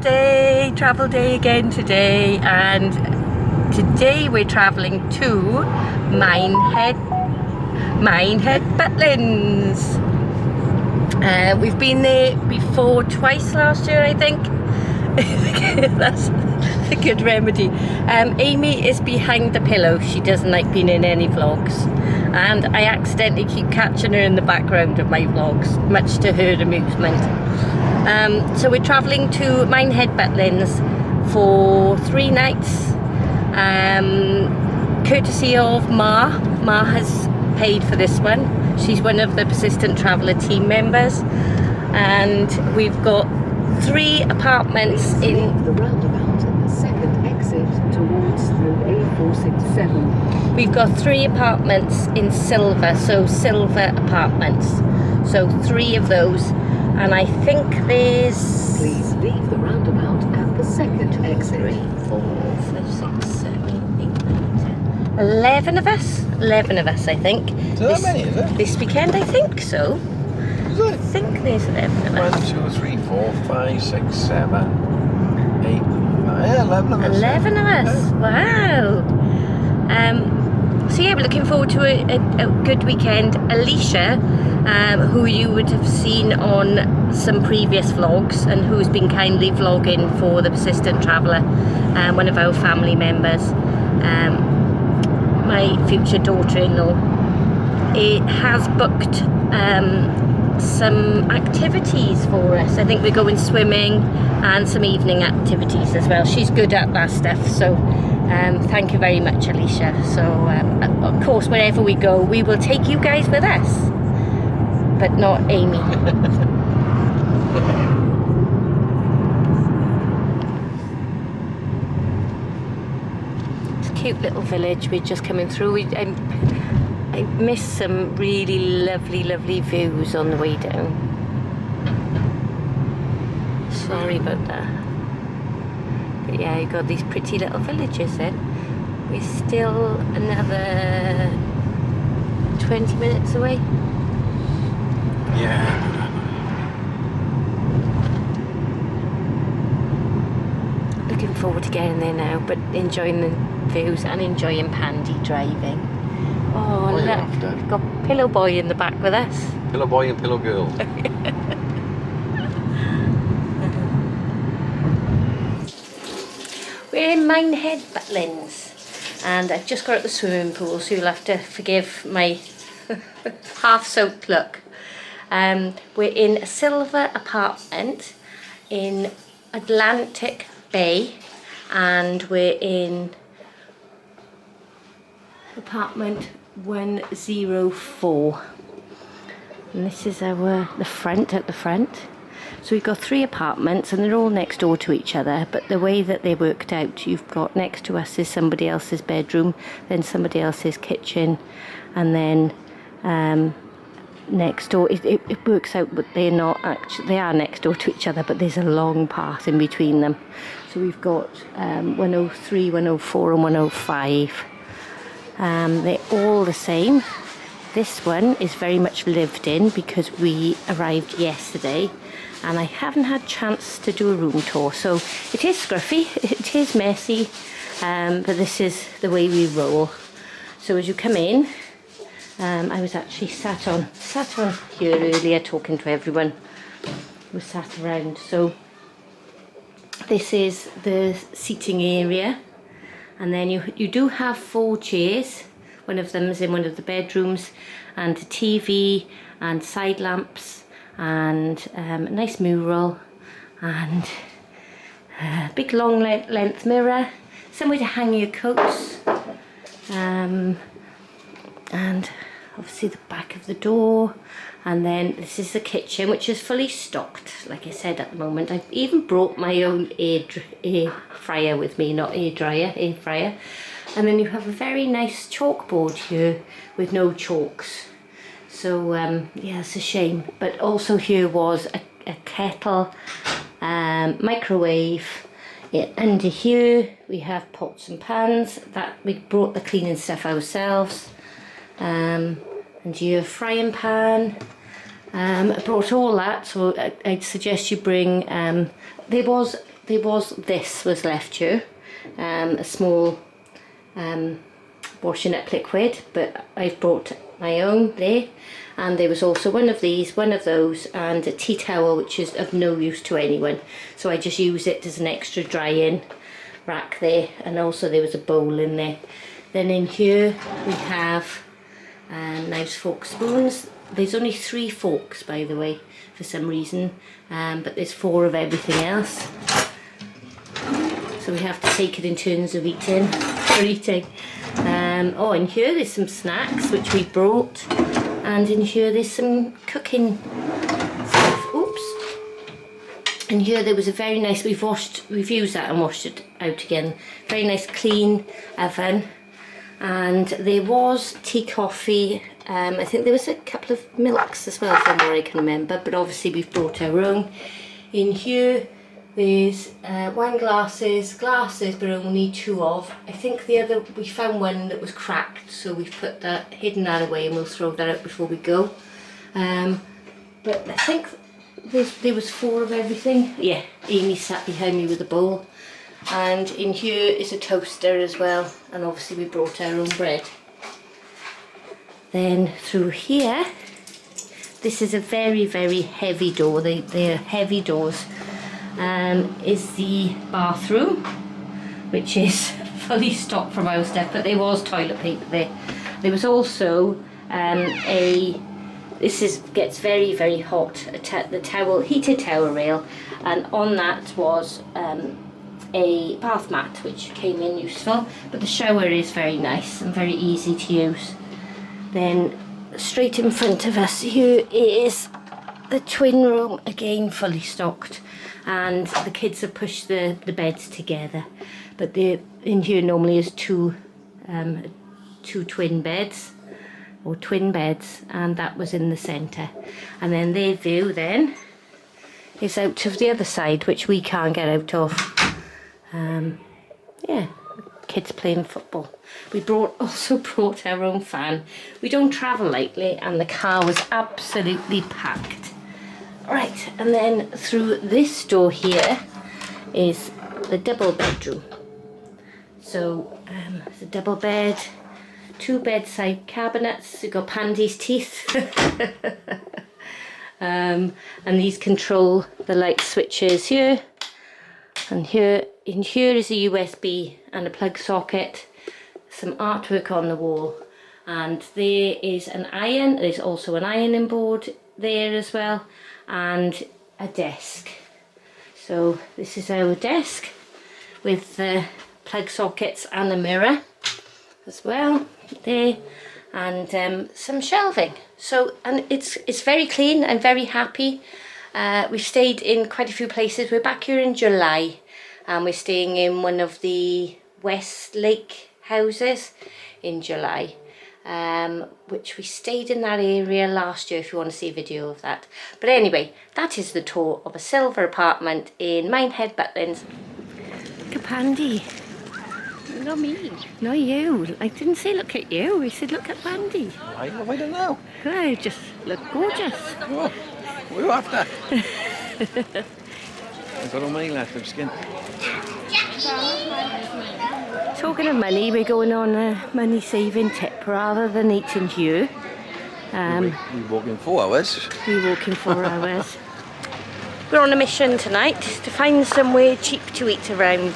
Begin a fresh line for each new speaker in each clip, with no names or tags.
travel day again today, and today we're travelling to Minehead Butlins. We've been there before, twice last year I think. That's a good remedy. Amy is behind the pillow, she doesn't like being in any vlogs, and I accidentally keep catching her in the background of my vlogs, much to her amusement. So we're travelling to Minehead Butlins for 3 nights, courtesy of Ma. Ma has paid for this one. She's one of the Persistent Traveller team members, and we've got 3 apartments in
the roundabout and the second exit towards through A467.
We've got 3 apartments in silver, so silver apartments. So 3 of those, and I think there's...
Please leave the roundabout at the second exit.
3, 4, 5, 6, 7, 8, 9, 10. 11 of us? 11 of us, I think.
Is there that many, is it?
This weekend, I think so.
Is it?
I think there's 11 of us.
1, 2, 3, 4, 5, 6, 7, 8, 9, 11 of us.
11 of us, wow. So yeah, we're looking forward to a good weekend. Alicia, who you would have seen on some previous vlogs and who's been kindly vlogging for the Persistent Traveller, one of our family members, my future daughter-in-law, it has booked some activities for us. I think we're going swimming and some evening activities as well. She's good at that stuff, so thank you very much, Alicia. So of course, wherever we go, we will take you guys with us, but not Amy. It's a cute little village we're just coming through. I missed some really lovely views on the way down. Sorry about that. But yeah, you got these pretty little villages then. We're still another 20 minutes away.
Yeah.
Looking forward to getting there now, but enjoying the views and enjoying Pandy driving. Oh,
What are you
look,
after?
we've got Pillow Boy in the back with us.
Pillow boy and pillow girl.
We're in Minehead Butlins, and I've just got at the swimming pool, so you'll have to forgive my half-soaked look. We're in a silver apartment in Atlantic Bay, and we're in apartment 104, and this is our the front. So we've got 3 apartments and they're all next door to each other, but the way that they worked out, you've got next to us is somebody else's bedroom, then somebody else's kitchen, and then next door it works out, but they're not actually, they are next door to each other, but there's a long path in between them. So we've got 103, 104 and 105. They're all the same. This one is very much lived in because we arrived yesterday and I haven't had a chance to do a room tour, so it is scruffy, it is messy, but this is the way we roll. So as you come in, I was actually sat on here earlier talking to everyone who sat around. So this is the seating area, and then you do have 4 chairs. One of them is in one of the bedrooms, and a TV and side lamps and a nice mural and a big long length mirror, somewhere to hang your coats, and obviously the back of the door. And then this is the kitchen, which is fully stocked, like I said, at the moment. I've even brought my own air fryer with me, not air dryer, air fryer. And then you have a very nice chalkboard here with no chalks. So yeah, it's a shame. But also here was a kettle, microwave. Yeah, under here we have pots and pans that we brought the cleaning stuff ourselves. And your frying pan. I brought all that, so I'd suggest you bring, there this was left here, a small washing up liquid, but I've brought my own there, and there was also one of these, one of those, and a tea towel, which is of no use to anyone, so I just use it as an extra dry-in rack there. And also there was a bowl in there. Then in here we have knives, forks, spoons. There's only 3 forks, by the way, for some reason, but there's 4 of everything else, so we have to take it in turns of eating. Oh, in here there's some snacks which we brought, and in here there's some cooking stuff. Oops. In here there was a very nice, we've used that and washed it out again, very nice clean oven, and there was tea, coffee, I think there was a couple of milks as well from what I can remember, but obviously we've brought our own. In here there's wine glasses, but only 2 of. I think the other, we found one that was cracked, so we've put that, hidden that away, and we'll throw that out before we go. But I think there was 4 of everything. Yeah, Amy sat behind me with a bowl. And in here is a toaster as well, and obviously we brought our own bread. Then through here, this is a very, very heavy door. They're heavy doors. Is the bathroom, which is fully stocked from our stuff, but there was toilet paper there. There was also gets very, very hot, the heated towel rail, and on that was a bath mat, which came in useful, but the shower is very nice and very easy to use. Then straight in front of us here is the twin room, again fully stocked, and the kids have pushed the beds together, but in here normally is 2 twin beds, or twin beds, and that was in the centre. And then their view then is out of the other side, which we can't get out of. Yeah, kids playing football. We also brought our own fan. We don't travel lightly, and the car was absolutely packed. Right, and then through this door here is the double bedroom. So it's a double bed, 2 bedside cabinets. You've got Pandy's teeth. And these control the light switches here. And in here is a USB and a plug socket, some artwork on the wall, and there is an iron. There's also an ironing board there as well, and a desk. So this is our desk with the plug sockets and a mirror as well there, and some shelving. So, and it's very clean. I'm very happy. We've stayed in quite a few places. We're back here in July, and we're staying in one of the West Lake houses in July, which we stayed in that area last year, if you want to see a video of that. But anyway, that is the tour of a silver apartment in Minehead, Butlins. Look at Pandy. Not me. Not you. I didn't say look at you. I said look at Pandy.
I don't know.
I just look gorgeous.
Oh, what are you after? I've got all money left, I'm skinned.
Talking of money, we're going on a money saving tip rather than eating here.
We walk in 4 hours.
We walk in 4 hours. We're on a mission tonight to find somewhere cheap to eat around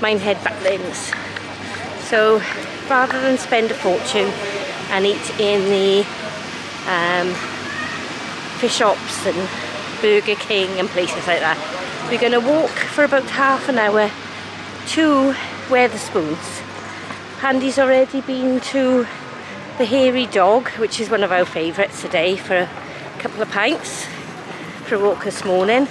Minehead, Butlins. So rather than spend a fortune and eat in the fish shops and Burger King and places like that, we're going to walk for about half an hour to Wetherspoons. Pandy's already been to the Hairy Dog, which is one of our favourites today, for a couple of pints for a walk this morning.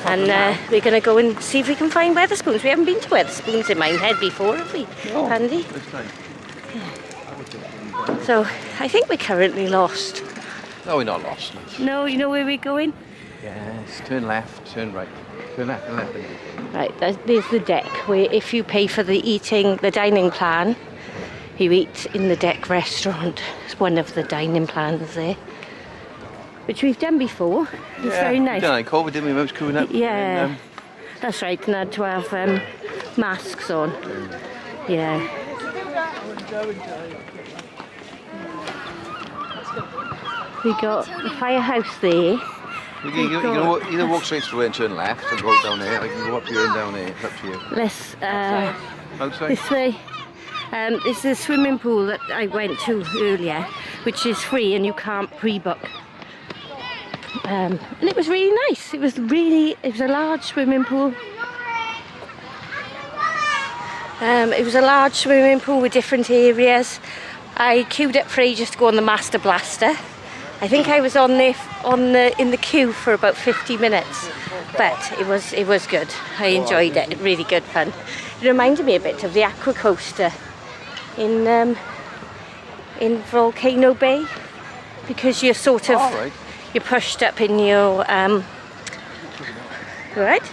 And we're going to go and see if we can find Wetherspoons. We haven't been to Wetherspoons in Minehead before, have we,
no,
Pandy?
Yeah.
So I think we're currently lost.
No, we're not lost.
No, you know where we're going?
Yes, turn left, turn right. Turn left and left.
Right, there's the deck, where if you pay for the dining plan, you eat in the deck restaurant. It's one of the dining plans there. which we've done before. It's very nice.
We've done it in COVID, didn't we? Most crewing up.
Yeah,
And,
that's right, and had to have masks on. Yeah. We got the firehouse there.
you can either walk straight through it and turn left and go down there. I can go up here and down there. It's up to you.
Let's
Outside?
this way. This is a swimming pool that I went to earlier, which is free and you can't pre-book. And it was really nice. It was a large swimming pool. It was a large swimming pool with different areas. I queued up for ages to go on the Master Blaster. I think I was in the queue for about 50 minutes, but it was good. I enjoyed it. Really good fun. It reminded me a bit of the aqua coaster in Volcano Bay, because you're sort of you're pushed up in your right.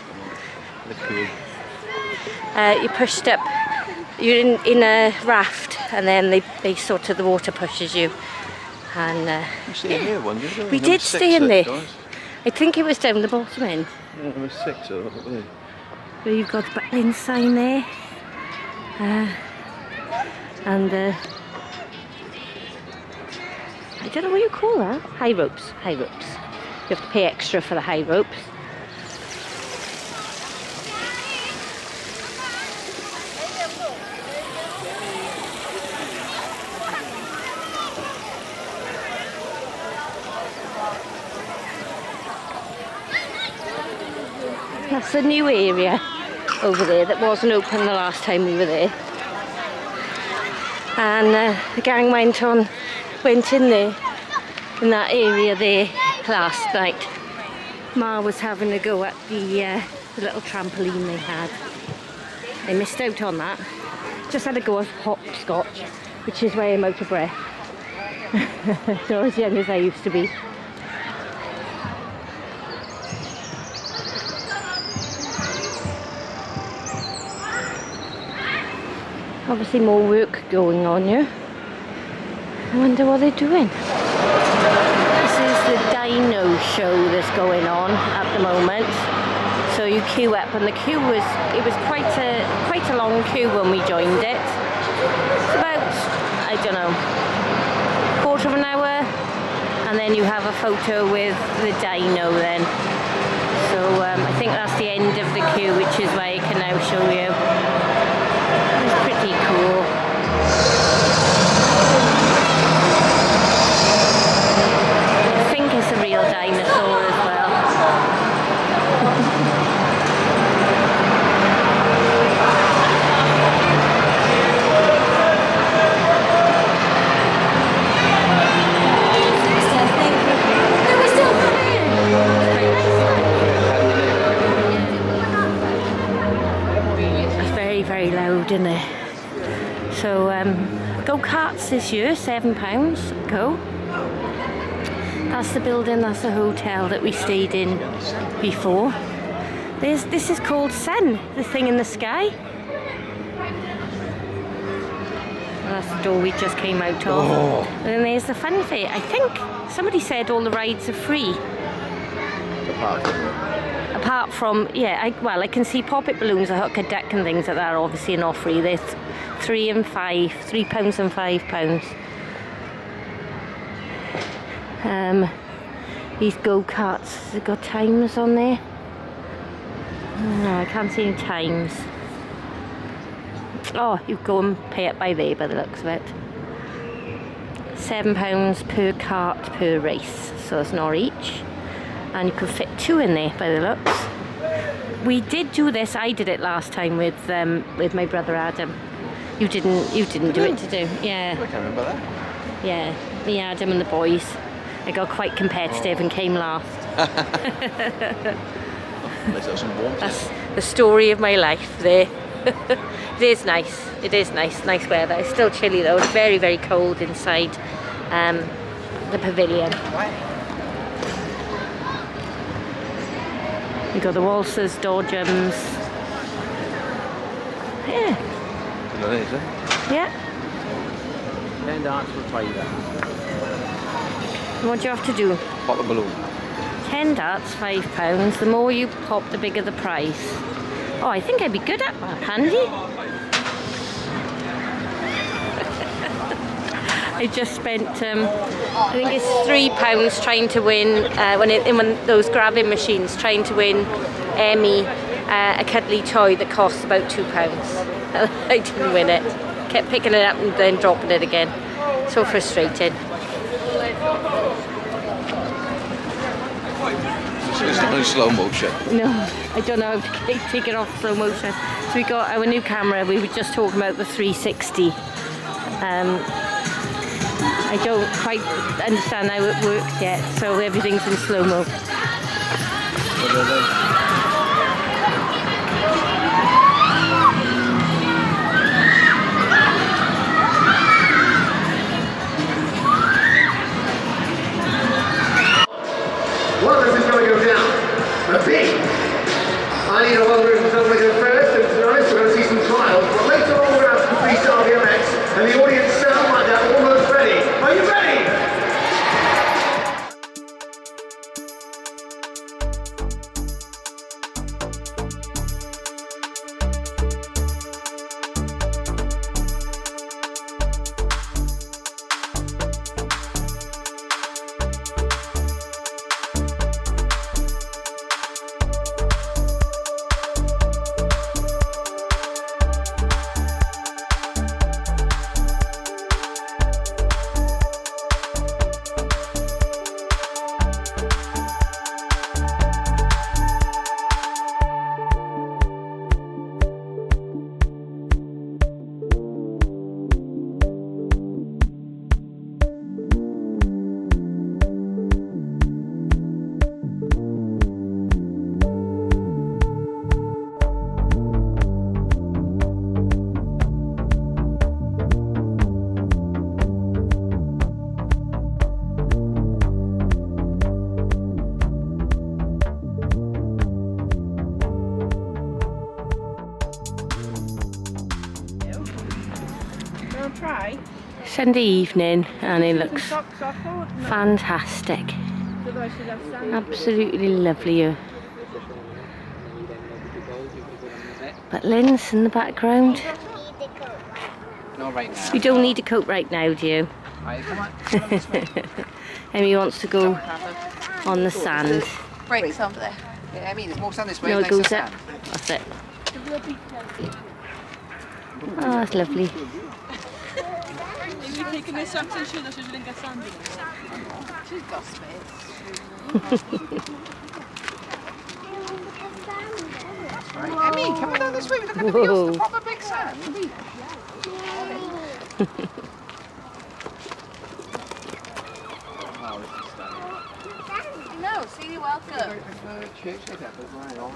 You're pushed up. You're in a raft, and then they sort of the water pushes you. And
you stayed here one, didn't you?
We did stay in there. I think it was down the bottom end.
Yeah, number 6 or whatever.
Where you've got the Butlins sign there. And I don't know what you call that. High ropes. High ropes. You have to pay extra for the high ropes. That's a new area over there that wasn't open the last time we were there. And the gang went in there, in that area there last night. Ma was having a go at the little trampoline they had. I missed out on that. Just had a go of hopscotch, which is why I'm out of breath. Not as young as I used to be. Obviously more work going on here. I wonder what they're doing. This is the dino show that's going on at the moment. So you queue up, and the queue was quite a long queue when we joined it. It's about, I don't know, quarter of an hour, and then you have a photo with the dino then. So I think that's the end of the queue, which is why I can now show you. It's pretty cool. I think it's a real dinosaur as well. It's very, very loud in there. So go-karts this year, £7 go. That's the building, that's the hotel that we stayed in before. This is called Sun, the thing in the sky. And that's the door we just came out of.
Oh.
And then there's the Funfair. I think somebody said all the rides are free. Apart from, yeah, I can see pop-it balloons, a hook, a deck and things like that are obviously not free. There's £3 and £5. These go-karts, they've got times on there. No, I can't see any times. Oh, you go and pay it by there by the looks of it. £7 per cart per race, so it's not each. And you could fit 2 in there by the looks. We did do this, I did it last time with my brother Adam. You didn't do it to do. Yeah.
I can't remember that.
Yeah, me, Adam and the boys. I got quite competitive and came last.
Let's have some warmth.
That's the story of my life there. It is nice. It is nice. Nice weather. It's still chilly though. It's very, very cold inside the pavilion. We've got the waltzers, dodgems. Yeah.
That is it.
Yeah.
And dance will try that.
What do you have to do?
Pop the balloon.
10 darts, £5. The more you pop, the bigger the prize. Oh, I think I'd be good at that, Handy. I just spent, I think it's £3 trying to win, in one of those grabbing machines, trying to win Emmy a cuddly toy that costs about £2. I didn't win it. Kept picking it up and then dropping it again. So frustrated.
It's not in slow motion.
No, I don't know how to take it off slow motion. So we got our new camera. We were just talking about the 360. I don't quite understand how it works yet, so everything's in slow-mo.
Well, this is going to go down. A big. I need a whole room to go first, and tonight we're going to see some trials. But later on, we're going to have some freestyle BMX, and the audience sound like they're almost ready. Are you ready?
Sunday evening, and it looks fantastic. Absolutely lovely here. Butlins in the background.
Not right now.
You don't need a coat right now, do you?
Right, come on.
Emmy wants to go on the sand.
Breaks over there.
Yeah, I mean, there's more sand this way.
No, it
nicer
goes
sand.
up. That's it. Oh, that's lovely.
Are you taking this up to show that you didn't get sand in it? She's got space.
Right, Emmy, come on down this way. We're looking at the proper big sand.
No, see, you're welcome.
Church like that, but right on.